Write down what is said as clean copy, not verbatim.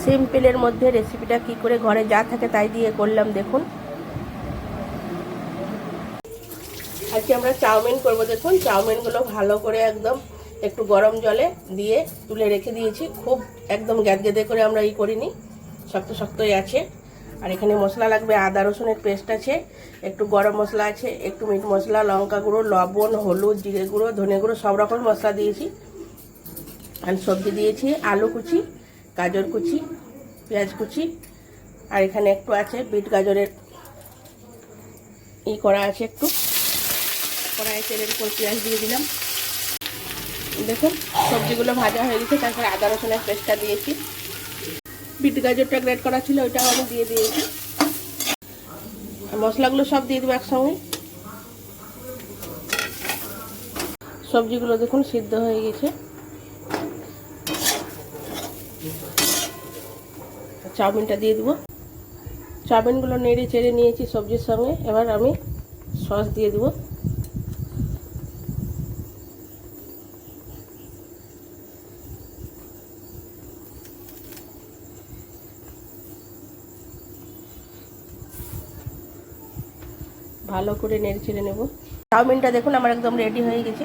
সিম্পলের মধ্যে রেসিপিটা কি করে ঘরে যা থাকে তাই দিয়ে করলাম দেখুন। আজকে আমরা চাউমিন করব। দেখুন চাউমিনগুলো ভালো করে একদম একটু গরম জলে দিয়ে তুলে রেখে দিয়েছি। খুব একদম গ্যাদগেদে করে আমরা করিনি, শক্ত শক্তই আছে। আর এখানে মশলা লাগবে, আদা রসুনের পেস্ট আছে, একটু গরম মশলা আছে, একটু মিট মশলা, লঙ্কা গুঁড়ো, লবণ, হলুদ, জিরে গুঁড়ো, ধনে গুঁড়ো, সব রকম মশলা দিয়েছি। আর সবজি দিয়েছি আলু কুচি, গাজর কুচি, পেঁয়াজ কুচি, আর এখানে একটু আছে বিট গাজরের করা আছে। একটু কড়াইয়ে তেলের উপর পেঁয়াজ দিয়ে দিলাম। দেখুন সবজিগুলো ভাজা হয়ে গেছে। তারপরে আদা রসুনের পেস্টটা দিয়েছি, বিট গাজরটা গ্রেট করা ছিল ওইটাও আমি দিয়ে দিয়েছি। মশলাগুলো সব দিয়ে দেবো একসঙ্গে। সবজিগুলো দেখুন সিদ্ধ হয়ে গেছে। চাউমিনটা দিয়ে দেবো। চাউমিনগুলো নেড়ে চেড়ে নিয়েছি সবজির সঙ্গে। এবার আমি সস দিয়ে দেবো। ভালো করে নেড়ে চেড়ে নেব। চাউমিনটা দেখুন আমার একদম রেডি হয়ে গেছে।